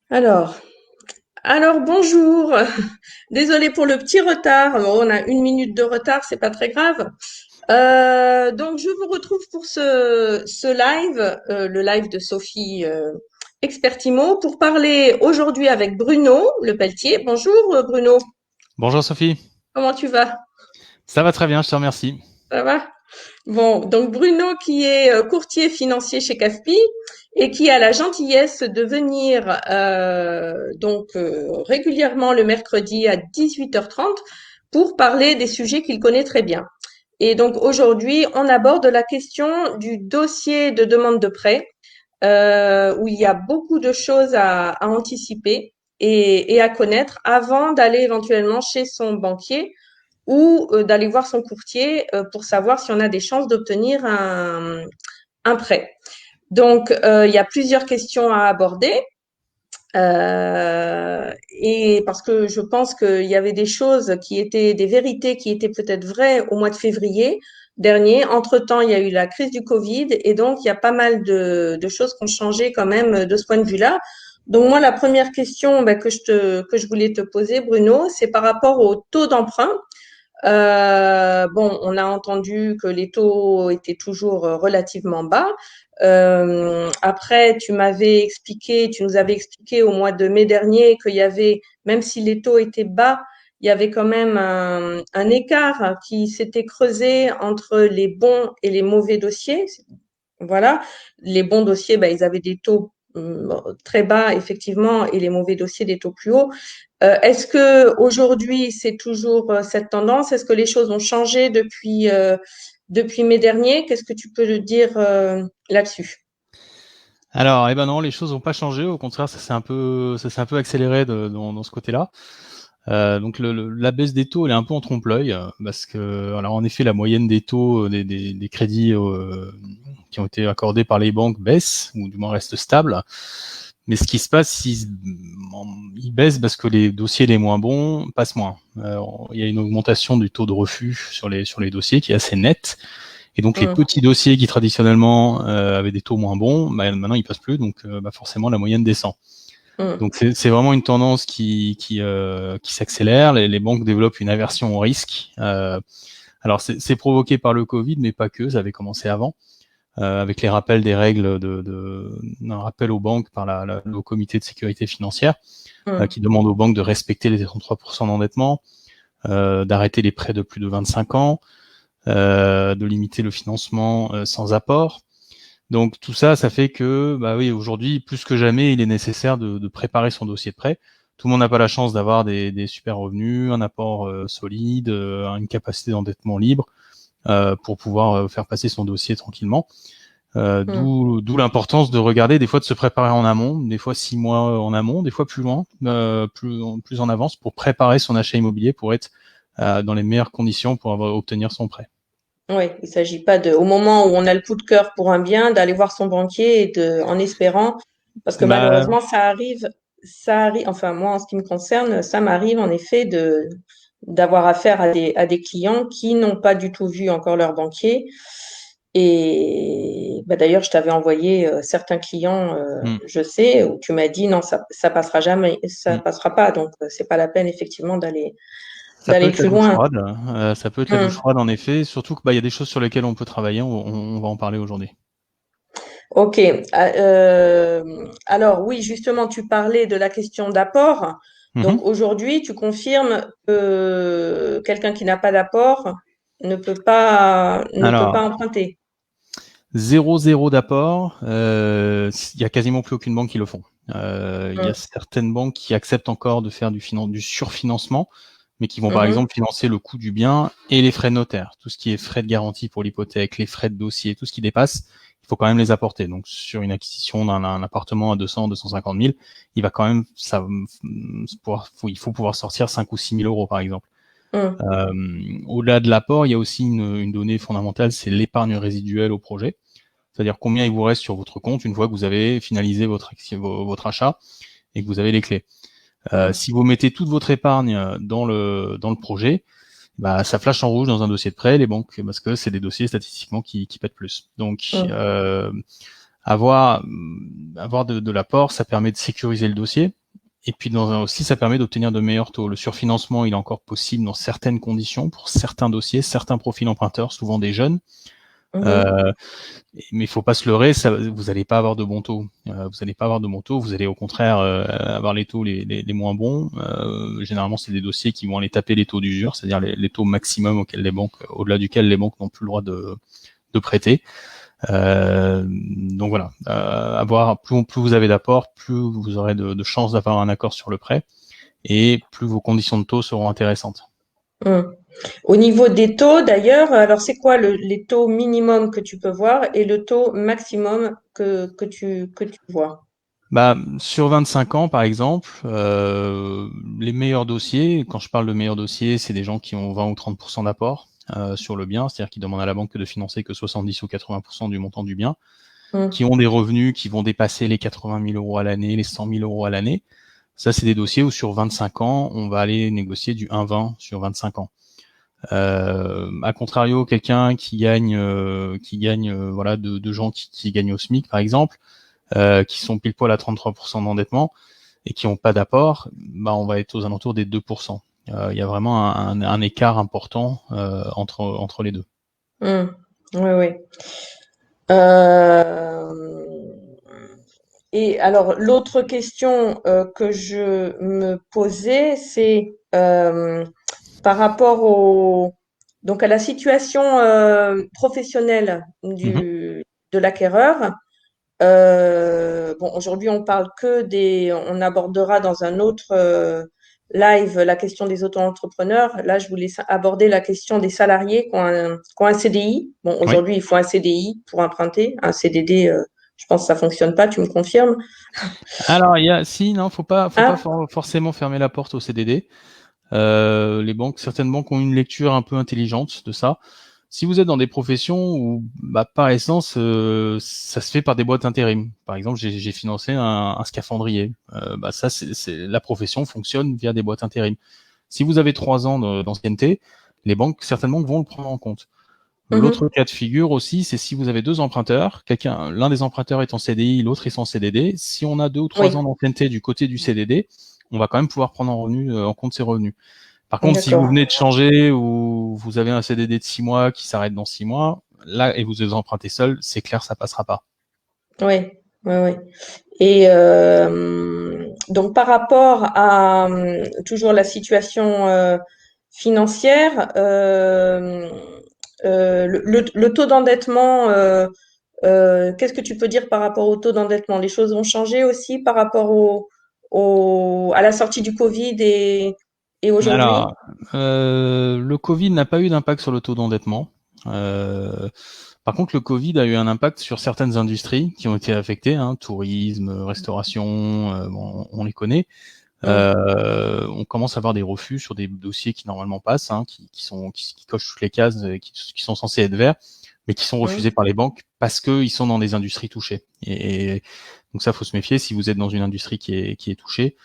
Alors, alors bonjour. Désolée pour le petit retard. Bon, on a 1 minute de retard, c'est pas très grave. Donc je vous retrouve pour ce live, le live de Sophie Expertimo, pour parler aujourd'hui avec Bruno Le Pelletier. Bonjour Bruno, Bonjour Sophie, comment tu vas? ça va très bien, je te remercie. Ça va? Bon, donc Bruno qui est courtier financier chez CAFPI et qui a la gentillesse de venir régulièrement le mercredi à 18h30 pour parler des sujets qu'il connaît très bien. Et donc aujourd'hui, on aborde la question du dossier de demande de prêt où il y a beaucoup de choses à anticiper et à connaître avant d'aller éventuellement chez son banquier ou d'aller voir son courtier pour savoir si on a des chances d'obtenir un prêt. Donc, il y a plusieurs questions à aborder. Et parce que je pense qu'il y avait des choses qui étaient des vérités qui étaient peut-être vraies au mois de février dernier. Entre-temps, il y a eu la crise du Covid et donc il y a pas mal de choses qui ont changé quand même de ce point de vue-là. Donc moi, la première question que je voulais te poser, Bruno, c'est par rapport au taux d'emprunt. Bon, on a entendu que les taux étaient toujours relativement bas. Après, tu nous avais expliqué au mois de mai dernier qu'il y avait, même si les taux étaient bas, il y avait quand même un écart qui s'était creusé entre les bons et les mauvais dossiers. Voilà, les bons dossiers, ben, ils avaient des taux très bas effectivement et les mauvais dossiers des taux plus hauts. Est-ce que aujourd'hui c'est toujours cette tendance? Est-ce que les choses ont changé depuis mai dernier? Qu'est-ce que tu peux le dire là-dessus? Alors, eh ben non, les choses n'ont pas changé, au contraire, ça s'est un peu accéléré dans ce côté-là. Donc la baisse des taux, elle est un peu en trompe-l'œil, parce que, alors en effet, la moyenne des taux des crédits qui ont été accordés par les banques baisse, ou du moins reste stable. Mais ce qui se passe, ils baissent parce que les dossiers les moins bons passent moins. Il y a une augmentation du taux de refus sur les dossiers qui est assez nette. Et donc les Hum, petits dossiers qui traditionnellement avaient des taux moins bons, bah, maintenant ils passent plus, donc forcément la moyenne descend. hum, Donc c'est vraiment une tendance qui s'accélère. Les banques développent une aversion au risque. Alors c'est provoqué par le Covid, mais pas que. Ça avait commencé avant, avec les rappels des règles d'un rappel aux banques par le comité de sécurité financière, hum, qui demande aux banques de respecter les 33% d'endettement, d'arrêter les prêts de plus de 25 ans, de limiter le financement sans apport. Donc tout ça, ça fait que, bah oui, aujourd'hui, plus que jamais, il est nécessaire de préparer son dossier de prêt. Tout le monde n'a pas la chance d'avoir des super revenus, un apport solide, une capacité d'endettement libre pour pouvoir faire passer son dossier tranquillement. hum. D'où l'importance de regarder, des fois de se préparer en amont, des fois 6 mois en amont, des fois plus loin, plus en avance, pour préparer son achat immobilier, pour être dans les meilleures conditions pour obtenir son prêt. Oui, il s'agit pas au moment où on a le coup de cœur pour un bien, d'aller voir son banquier en espérant, parce que Bah, malheureusement, ça arrive, enfin, moi, en ce qui me concerne, ça m'arrive en effet d'avoir affaire à des clients qui n'ont pas du tout vu encore leur banquier. Et bah, d'ailleurs, je t'avais envoyé certains clients, hmm, je sais, où tu m'as dit non, ça passera jamais, ça hmm. passera pas. Donc, c'est pas la peine effectivement Ça peut d'aller être la plus douche loin. froide, ça peut être la douche Hum. froide en effet, surtout que il y a des choses sur lesquelles on peut travailler, on va en parler aujourd'hui. Ok. Alors oui, justement, tu parlais de la question d'apport. Mhm. Donc aujourd'hui, tu confirmes que quelqu'un qui n'a pas d'apport ne peut Alors, pas emprunter. 0,0 d'apport, il y a quasiment plus aucune banque qui le font. Il y a Hum, certaines banques qui acceptent encore de faire du surfinancement, mais qui vont par mhm, exemple financer le coût du bien et les frais de notaire. Tout ce qui est frais de garantie pour l'hypothèque, les frais de dossier, tout ce qui dépasse, il faut quand même les apporter. Donc sur une acquisition d'un appartement à 200, 250 000, il va quand même, il faut pouvoir sortir 5 ou 6 000 euros par exemple. hum, Au-delà de l'apport, il y a aussi une donnée fondamentale, c'est l'épargne résiduelle au projet. C'est-à-dire combien il vous reste sur votre compte une fois que vous avez finalisé votre achat et que vous avez les clés. hum, Si vous mettez toute votre épargne dans le projet, bah, ça flash en rouge dans un dossier de prêt, les banques, parce que c'est des dossiers statistiquement qui pètent plus. Donc, hum. Avoir de l'apport, ça permet de sécuriser le dossier. Et puis aussi, ça permet d'obtenir de meilleurs taux. Le surfinancement, il est encore possible dans certaines conditions, pour certains dossiers, certains profils emprunteurs, souvent des jeunes. Mais il faut pas se leurrer, vous n'allez pas avoir de bons taux. Vous n'allez pas avoir de bons taux. Vous allez au contraire avoir les taux les moins bons. Généralement, c'est des dossiers qui vont aller taper les taux d'usure, c'est-à-dire les taux maximum au-delà duquel les banques n'ont plus le droit de prêter. Donc voilà, plus vous avez d'apport, plus vous aurez de chances d'avoir un accord sur le prêt, et plus vos conditions de taux seront intéressantes. Au niveau des taux, d'ailleurs, alors c'est quoi les taux minimum que tu peux voir et le taux maximum que tu vois? Sur 25 ans, par exemple, les meilleurs dossiers, quand je parle de meilleurs dossiers, c'est des gens qui ont 20 ou 30% d'apport sur le bien, c'est-à-dire qui demandent à la banque de financer que 70 ou 80% du montant du bien, qui ont des revenus qui vont dépasser les 80 000 euros à l'année, les 100 000 euros à l'année. Ça, c'est des dossiers où sur 25 ans, on va aller négocier du 1,20 sur 25 ans. À contrario, quelqu'un qui gagne voilà, de gens qui gagnent au SMIC, par exemple, qui sont pile poil à 33% d'endettement et qui n'ont pas d'apport, on va être aux alentours des 2%. Il y a vraiment un écart important entre les deux. Oui, oui. Et alors, l'autre question que je me posais, c'est par rapport donc à la situation professionnelle de l'acquéreur. Bon, aujourd'hui, on parle on abordera dans un autre live la question des auto-entrepreneurs. Là, je voulais aborder la question des salariés qui ont un CDI. Bon, Oui. aujourd'hui, il faut un CDI pour emprunter. Un CDD, je pense que ça fonctionne pas. Tu me confirmes? Alors, faut pas Hein? forcément fermer la porte au CDD. Certaines banques ont une lecture un peu intelligente de ça. Si vous êtes dans des professions où, par essence, ça se fait par des boîtes intérim. Par exemple, j'ai financé un scaphandrier. Ça, la profession fonctionne via des boîtes intérim. Si vous avez 3 ans d'ancienneté, certaines banques vont le prendre en compte. L'autre cas de figure aussi, c'est si vous avez 2 emprunteurs, l'un des emprunteurs est en CDI, l'autre est en CDD. Si on a 2 ou 3 ans d'ancienneté du côté du CDD, on va quand même pouvoir prendre en compte ses revenus. Par contre, si vous venez de changer ou vous avez un CDD de 6 mois qui s'arrête dans 6 mois, là, et vous empruntez seul, c'est clair, ça passera pas. Oui, oui, oui. Et donc par rapport à toujours la situation financière, le taux d'endettement, qu'est-ce que tu peux dire par rapport au taux d'endettement? Les choses ont changé aussi par rapport à la sortie du Covid et aujourd'hui? Alors, le Covid n'a pas eu d'impact sur le taux d'endettement. Par contre, le Covid a eu un impact sur certaines industries qui ont été affectées, tourisme, restauration, on les connaît. On commence à avoir des refus sur des dossiers qui normalement passent, qui cochent toutes les cases, qui sont censés être verts, mais qui sont refusés par les banques parce qu'ils sont dans des industries touchées. Et donc ça, faut se méfier. Si vous êtes dans une industrie qui est touchée,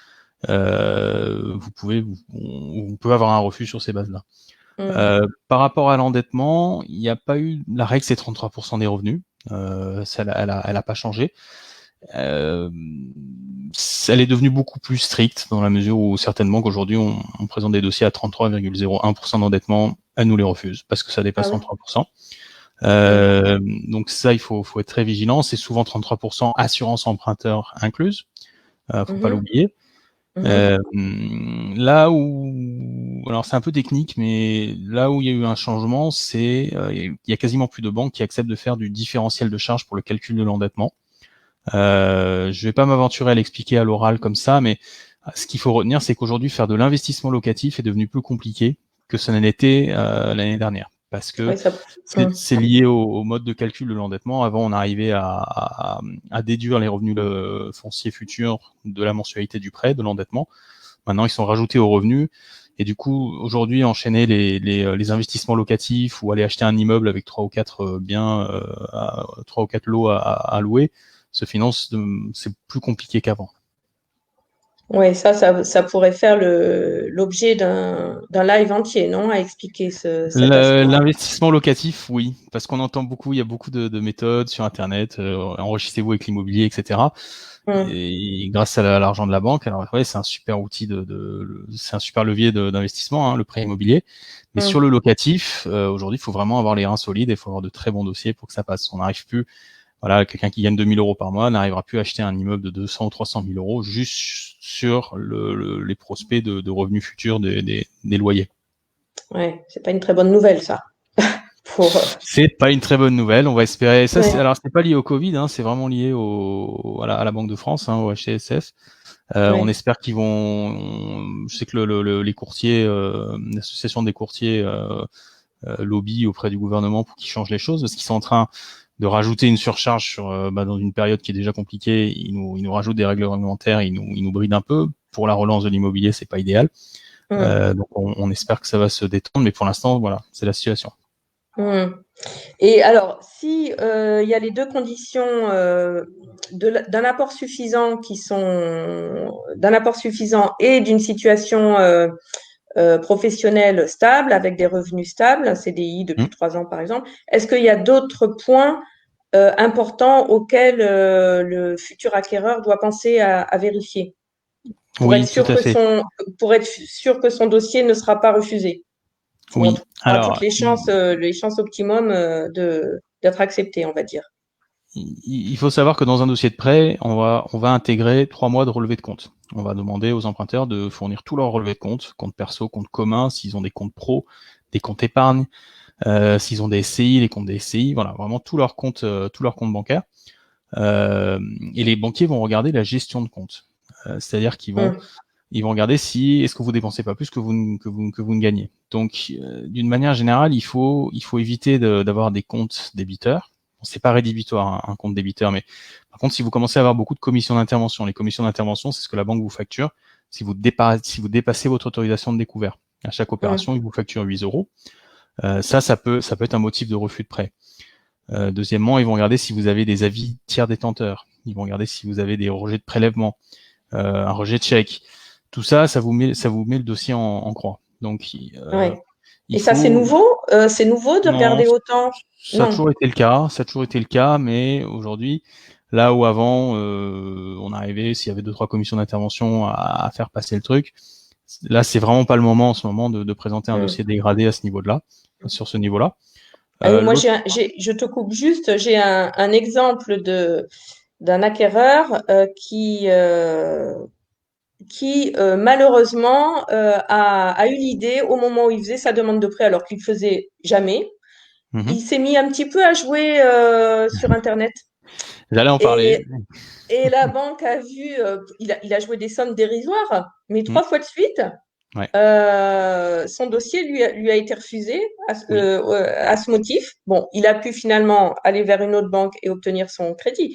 on peut avoir un refus sur ces bases-là. Par rapport à l'endettement, il n'y a pas eu, la règle c'est 33% des revenus, ça, elle a pas changé. Elle est devenue beaucoup plus stricte dans la mesure où certaines banques aujourd'hui on présente des dossiers à 33,01% d'endettement, elles nous les refusent parce que ça dépasse 33%. Donc ça, il faut être très vigilant. C'est souvent 33% assurance emprunteur incluse, faut pas l'oublier. Là où, alors c'est un peu technique, mais là où il y a eu un changement, c'est il y a quasiment plus de banques qui acceptent de faire du différentiel de charge pour le calcul de l'endettement. Je vais pas m'aventurer à l'expliquer à l'oral comme ça, mais ce qu'il faut retenir, c'est qu'aujourd'hui, faire de l'investissement locatif est devenu plus compliqué que ce n'était l'année dernière, parce que c'est lié au mode de calcul de l'endettement. Avant, on arrivait à déduire les revenus fonciers futurs de la mensualité du prêt, de l'endettement. Maintenant, ils sont rajoutés aux revenus. Et du coup, aujourd'hui, enchaîner les investissements locatifs ou aller acheter un immeuble avec 3 ou 4 biens, 3 ou 4 lots à louer, c'est plus compliqué qu'avant. Ouais, ça pourrait faire l'objet d'un live entier, non? À expliquer cet aspect. L'investissement locatif, oui, parce qu'on entend beaucoup, il y a beaucoup de méthodes sur Internet, enrichissez-vous avec l'immobilier, etc. Hum, Et grâce à l'argent de la banque, alors ouais, c'est un super outil c'est un super levier d'investissement, hein, le prêt immobilier. Mais sur hum. le locatif, aujourd'hui, il faut vraiment avoir les reins solides et il faut avoir de très bons dossiers pour que ça passe. On n'arrive plus, voilà, quelqu'un qui gagne 2 000 euros par mois n'arrivera plus à acheter un immeuble de 200 ou 300 000 euros juste sur les prospects de revenus futurs des loyers. Ouais, c'est pas une très bonne nouvelle, ça. Pour, C'est pas une très bonne nouvelle. On va espérer. Ça, ouais, alors c'est pas lié au Covid, hein, c'est vraiment lié à la Banque de France, hein, au HCSF. On ouais. espère qu'ils je sais que les courtiers, l'association des courtiers lobby auprès du gouvernement pour qu'ils changent les choses, parce qu'ils sont en train de rajouter une surcharge dans une période qui est déjà compliquée. Ils nous rajoutent des règles réglementaires, ils nous brident un peu. Pour la relance de l'immobilier, c'est pas idéal. Hum, Donc on espère que ça va se détendre, mais pour l'instant, voilà, c'est la situation. hum. Et alors, si il y a les deux conditions d'un apport suffisant d'un apport suffisant et d'une situation professionnelle stable avec des revenus stables, un CDI Hmm. depuis 3 ans par exemple, est-ce qu'il y a d'autres points importants auxquels le futur acquéreur doit penser à vérifier pour être Oui, tout sûr à fait. pour être sûr que son dossier ne sera pas refusé ou en tout Oui. cas toutes Alors, les chances optimum d'être accepté, on va dire. il faut savoir que dans un dossier de prêt, on va intégrer 3 mois de relevé de compte. On va demander aux emprunteurs de fournir tout leur relevé de compte perso, compte commun, s'ils ont des comptes pro, des comptes épargne, s'ils ont des SCI, les comptes des SCI, voilà, vraiment tous leurs comptes bancaires. Et les banquiers vont regarder la gestion de compte. C'est-à-dire Hum, ils vont regarder si est-ce que vous dépensez pas plus que vous ne gagnez. Donc, d'une manière générale, il faut éviter d'avoir des comptes débiteurs. Bon, c'est pas rédhibitoire un compte débiteur, mais par contre, si vous commencez à avoir beaucoup de commissions d'intervention, les commissions d'intervention, c'est ce que la banque vous facture. Si vous dépassez votre autorisation de découvert, à chaque hum, opération, ils vous facturent 8 euros. Ça peut être un motif de refus de prêt. Deuxièmement, ils vont regarder si vous avez des avis tiers détenteurs. Ils vont regarder si vous avez des rejets de prélèvement, un rejet de chèque. Tout ça, ça vous met le dossier en croix. Donc, ouais. il Et ça, faut, c'est nouveau de non, regarder autant? ça a Non. toujours été le cas, ça a toujours été le cas, mais aujourd'hui, là où avant, on arrivait, s'il y avait 2, 3 commissions d'intervention à faire passer le truc, là, c'est vraiment pas le moment en ce moment de présenter un Hum. dossier dégradé à ce niveau-là, sur ce niveau-là. Allez, moi, L'autre, je te coupe juste, j'ai un exemple d'un acquéreur qui malheureusement a eu l'idée au moment où il faisait sa demande de prêt alors qu'il ne faisait jamais. mhm. Il s'est mis un petit peu à jouer sur Internet. J'allais en parler. Et, et la banque a vu, il a joué des sommes dérisoires, mais Mhm. 3 fois de suite, Ouais, son dossier lui a été refusé oui. à ce motif. Bon, il a pu finalement aller vers une autre banque et obtenir son crédit.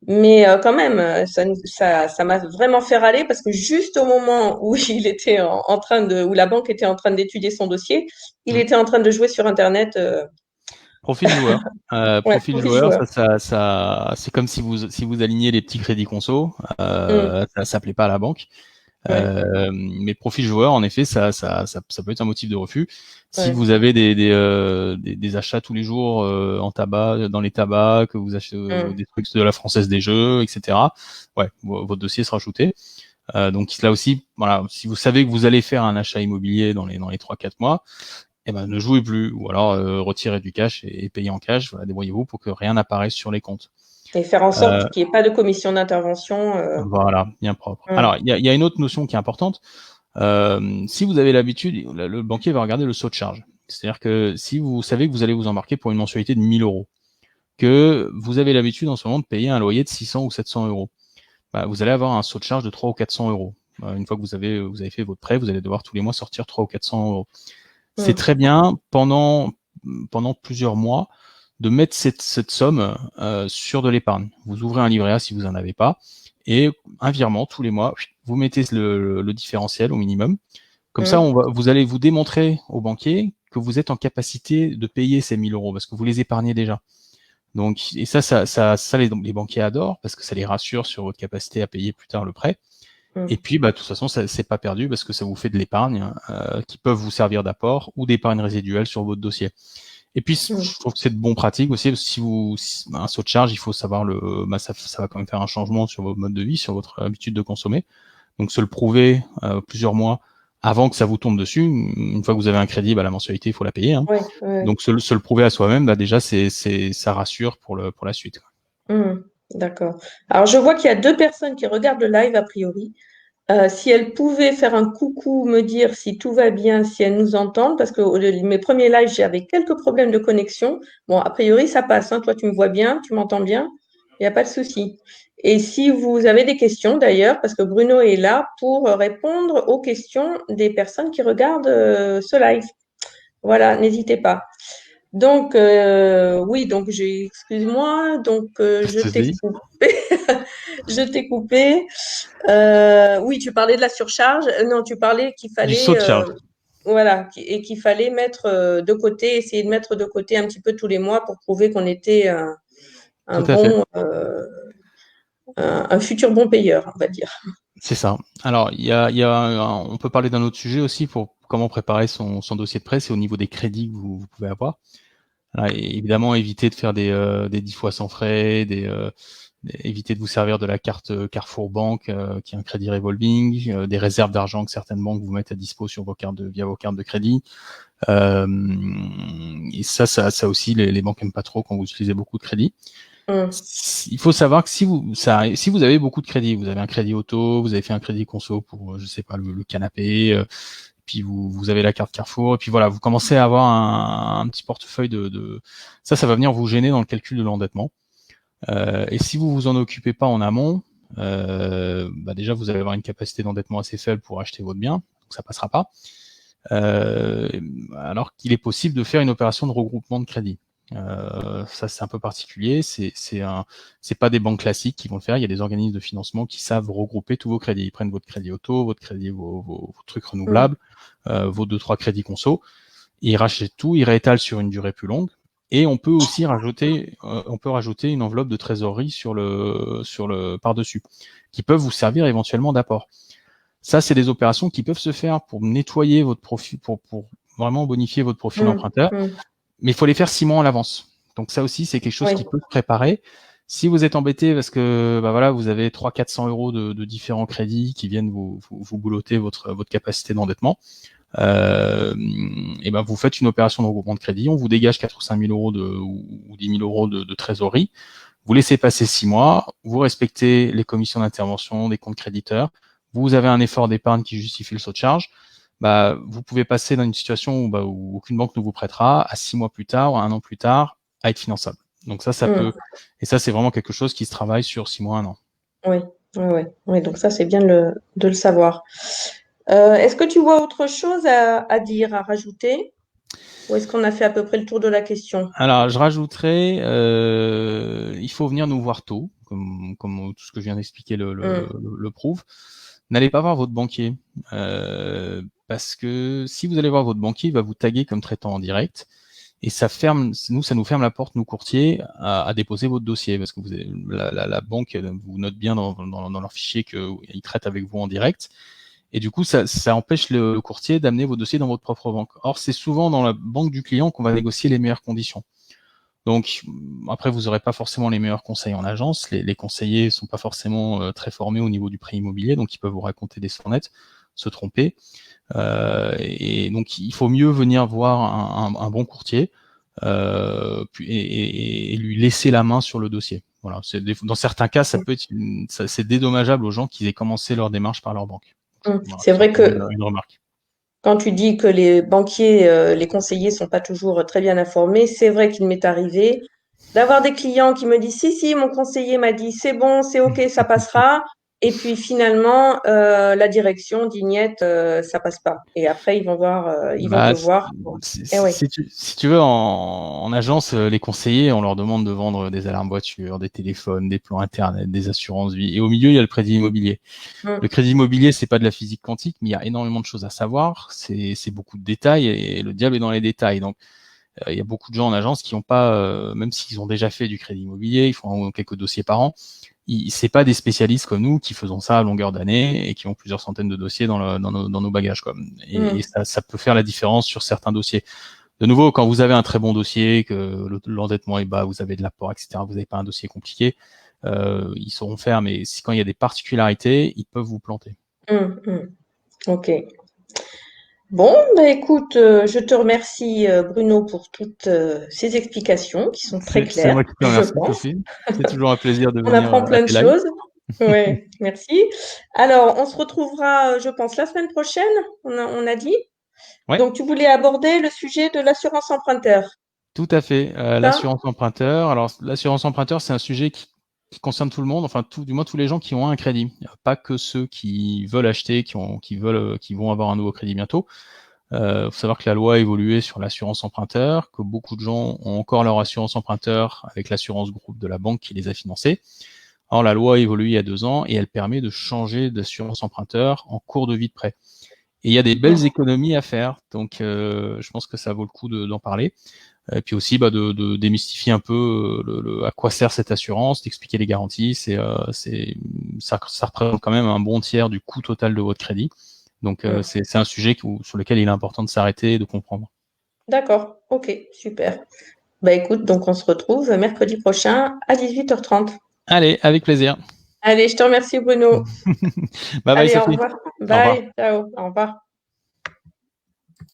Mais quand même, ça m'a vraiment fait râler parce que juste au moment où il était où la banque était en train d'étudier son dossier, il Mhm. était en train de jouer sur Internet. Profil joueur. Ouais, Profil profil joueur, joueur. c'est comme si vous alignez les petits crédits conso, Mm, ça s'appelait pas à la banque. ouais, Mais profil joueur, en effet, ça peut être un motif de refus. Si ouais, vous avez des achats tous les jours en tabac, dans les tabacs, que vous achetez mm, des trucs de la Française des Jeux, etc. Ouais, votre dossier sera shooté. Donc là aussi, voilà, si vous savez que vous allez faire un achat immobilier dans les 3, 4 mois, eh ben ne jouez plus, ou alors retirez du cash et payez en cash. Voilà, débrouillez-vous pour que rien n'apparaisse sur les comptes. et faire en Euh, sorte qu'il n'y ait pas de commission d'intervention. voilà, bien propre. Mm, Alors il y a une autre notion qui est importante. Si vous avez l'habitude, le banquier va regarder le saut de charge. C'est-à-dire que si vous savez que vous allez vous embarquer pour une mensualité de 1 000 euros, que vous avez l'habitude en ce moment de payer un loyer de 600 ou 700 euros, bah, vous allez avoir un saut de charge de 300 ou 400 euros. Une fois que vous avez fait votre prêt, vous allez devoir tous les mois sortir 300 ou 400 euros. C'est mm, très bien pendant plusieurs mois de mettre cette somme sur de l'épargne. Vous ouvrez un livret A si vous n'en avez pas, et un virement tous les mois, vous mettez le différentiel au minimum. Comme ça, mm, vous allez vous démontrer au banquier que vous êtes en capacité de payer ces 1 000 euros parce que vous les épargnez déjà. Donc, et ça les banquiers adorent parce que ça les rassure sur votre capacité à payer plus tard le prêt. Et puis, de toute façon, c'est pas perdu parce que ça vous fait de l'épargne qui peuvent vous servir d'apport ou d'épargne résiduelle sur votre dossier. Et puis, je trouve que c'est de bonnes pratiques aussi, parce que un saut de charge, il faut savoir ça va quand même faire un changement sur votre mode de vie, sur votre habitude de consommer. Donc, se le prouver plusieurs mois avant que ça vous tombe dessus. Une fois que vous avez un crédit, la mensualité, il faut la payer. Hein. Donc, se le prouver à soi-même, déjà, ça rassure pour la suite. D'accord. Alors, je vois qu'il y a 2 personnes qui regardent le live a priori. Si elles pouvaient faire un coucou, me dire si tout va bien, si elles nous entendent, parce que mes premiers lives, j'avais quelques problèmes de connexion. Bon, a priori, ça passe. Hein. Toi, tu me vois bien, tu m'entends bien, il n'y a pas de souci. Et si vous avez des questions, d'ailleurs, parce que Bruno est là pour répondre aux questions des personnes qui regardent ce live. Voilà, n'hésitez pas. Donc, oui, donc excuse-moi, donc je t'ai coupé. Je t'ai coupé. Oui, tu parlais de la surcharge. Non, tu parlais qu'il Du fallait, saut de charge. voilà, et qu'il fallait mettre de côté, essayer de mettre de côté un petit peu tous les mois pour prouver qu'on était un Tout à fait. bon, un futur bon payeur, on va dire. C'est ça. Alors, on peut parler d'un autre sujet aussi pour comment préparer son dossier de prêt, c'est au niveau des crédits que vous pouvez avoir. Alors, évidemment, éviter de faire des 10 fois sans frais, éviter de vous servir de la carte Carrefour Banque, qui est un crédit revolving, des réserves d'argent que certaines banques vous mettent à dispo sur via vos cartes de crédit. Et ça aussi, les banques aiment pas trop quand vous utilisez beaucoup de crédit. Il faut savoir que si vous avez beaucoup de crédits, vous avez un crédit auto, vous avez fait un crédit conso pour, je sais pas, le canapé, puis vous avez la carte Carrefour, et puis voilà, vous commencez à avoir un petit portefeuille ça va venir vous gêner dans le calcul de l'endettement. Et si vous vous en occupez pas en amont, déjà vous allez avoir une capacité d'endettement assez faible pour acheter votre bien, donc ça passera pas. Alors qu'il est possible de faire une opération de regroupement de crédit. Ça c'est un peu particulier, c'est pas des banques classiques qui vont le faire, il y a des organismes de financement qui savent regrouper tous vos crédits. Ils prennent votre crédit auto, votre crédit, vos trucs renouvelables, vos 2-3 crédits conso, et ils rachètent tout, ils réétalent sur une durée plus longue. Et on peut aussi rajouter une enveloppe de trésorerie sur le par-dessus, qui peuvent vous servir éventuellement d'apport. Ça, c'est des opérations qui peuvent se faire pour nettoyer votre profil, pour vraiment bonifier votre profil emprunteur, mais il faut les faire 6 mois à l'avance. Donc ça aussi, c'est quelque chose qui peut se préparer. Si vous êtes embêté parce que vous avez 300-400 euros de différents crédits qui viennent vous boulotter votre capacité d'endettement, et vous faites une opération de regroupement de crédit, on vous dégage 4 ou 5 000 euros ou 10 000 euros de trésorerie, vous laissez passer 6 mois, vous respectez les commissions d'intervention des comptes créditeurs, vous avez un effort d'épargne qui justifie le saut de charge, vous pouvez passer dans une situation où aucune banque ne vous prêtera à 6 mois plus tard ou à 1 an plus tard à être finançable. Donc ça peut, et ça c'est vraiment quelque chose qui se travaille sur 6 mois, 1 an. Oui, donc ça c'est bien de le savoir. Est-ce que tu vois autre chose à dire, à rajouter? Ou est-ce qu'on a fait à peu près le tour de la question? Alors, je rajouterais, il faut venir nous voir tôt, comme tout ce que je viens d'expliquer le prouve. N'allez pas voir votre banquier, parce que si vous allez voir votre banquier, il va vous taguer comme traitant en direct, et ça nous ferme la porte, nous courtiers, à déposer votre dossier, parce que la banque vous note bien dans leur fichier qu'ils traitent avec vous en direct. Et du coup, ça empêche le courtier d'amener vos dossiers dans votre propre banque. Or, c'est souvent dans la banque du client qu'on va négocier les meilleures conditions. Donc, après, vous n'aurez pas forcément les meilleurs conseils en agence. Les conseillers sont pas forcément très formés au niveau du prix immobilier, donc ils peuvent vous raconter des sornettes, se tromper. Et donc, il faut mieux venir voir un bon courtier et lui laisser la main sur le dossier. Voilà. Dans certains cas, c'est dédommageable aux gens qui aient commencé leur démarche par leur banque. Voilà, c'est vrai que une remarque. quand tu dis que les banquiers, les conseillers sont pas toujours très bien informés, c'est vrai qu'il m'est arrivé d'avoir des clients qui me disent, si, mon conseiller m'a dit, c'est bon, c'est OK, ça passera. Et puis finalement, la direction dit, niet, ça passe pas. Et après, ils vont te voir. Si tu veux, en agence, les conseillers, on leur demande de vendre des alarmes voitures, des téléphones, des plans internet, des assurances vie. Et au milieu, il y a le crédit immobilier. Le crédit immobilier, c'est pas de la physique quantique, mais il y a énormément de choses à savoir. C'est beaucoup de détails et le diable est dans les détails. Donc, Il y a beaucoup de gens en agence qui n'ont pas, même s'ils ont déjà fait du crédit immobilier, ils font quelques dossiers par an, c'est pas des spécialistes comme nous qui faisons ça à longueur d'année et qui ont plusieurs centaines de dossiers dans nos bagages, quoi. Et ça peut faire la différence sur certains dossiers. De nouveau, quand vous avez un très bon dossier, que l'endettement est bas, vous avez de l'apport, etc., vous n'avez pas un dossier compliqué, ils sauront faire, mais quand il y a des particularités, ils peuvent vous planter. Ok. Bon, bah écoute, je te remercie Bruno pour toutes ces explications qui sont très C'est claires, moi qui te je remercie, pense. Sophie. C'est toujours un plaisir de On venir apprend à plein de tes lives. choses. Ouais, merci. Alors, on se retrouvera, je pense, la semaine prochaine, on a dit. Ouais, Donc, tu voulais aborder le sujet de l'assurance emprunteur, tout à fait. ça? L'assurance emprunteur. Alors, l'assurance emprunteur, c'est un sujet qui concerne tout le monde, enfin, du moins tous les gens qui ont un crédit. Pas que ceux qui veulent acheter, qui vont avoir un nouveau crédit bientôt. Faut savoir que la loi a évolué sur l'assurance emprunteur, que beaucoup de gens ont encore leur assurance emprunteur avec l'assurance groupe de la banque qui les a financés. Or, la loi a évolué il y a 2 ans et elle permet de changer d'assurance emprunteur en cours de vie de prêt. Et il y a des belles économies à faire, donc je pense que ça vaut le coup d'en parler. Et puis aussi de démystifier un peu à quoi sert cette assurance, d'expliquer les garanties. Ça représente quand même un bon tiers du coût total de votre crédit. Donc c'est un sujet sur lequel il est important de s'arrêter et de comprendre. D'accord, ok, super. Bah écoute, donc on se retrouve mercredi prochain à 18h30. Allez, avec plaisir. Allez, je te remercie Bruno. Bye bye Allez, au Sophie. revoir. Au revoir. Bye, ciao, au revoir.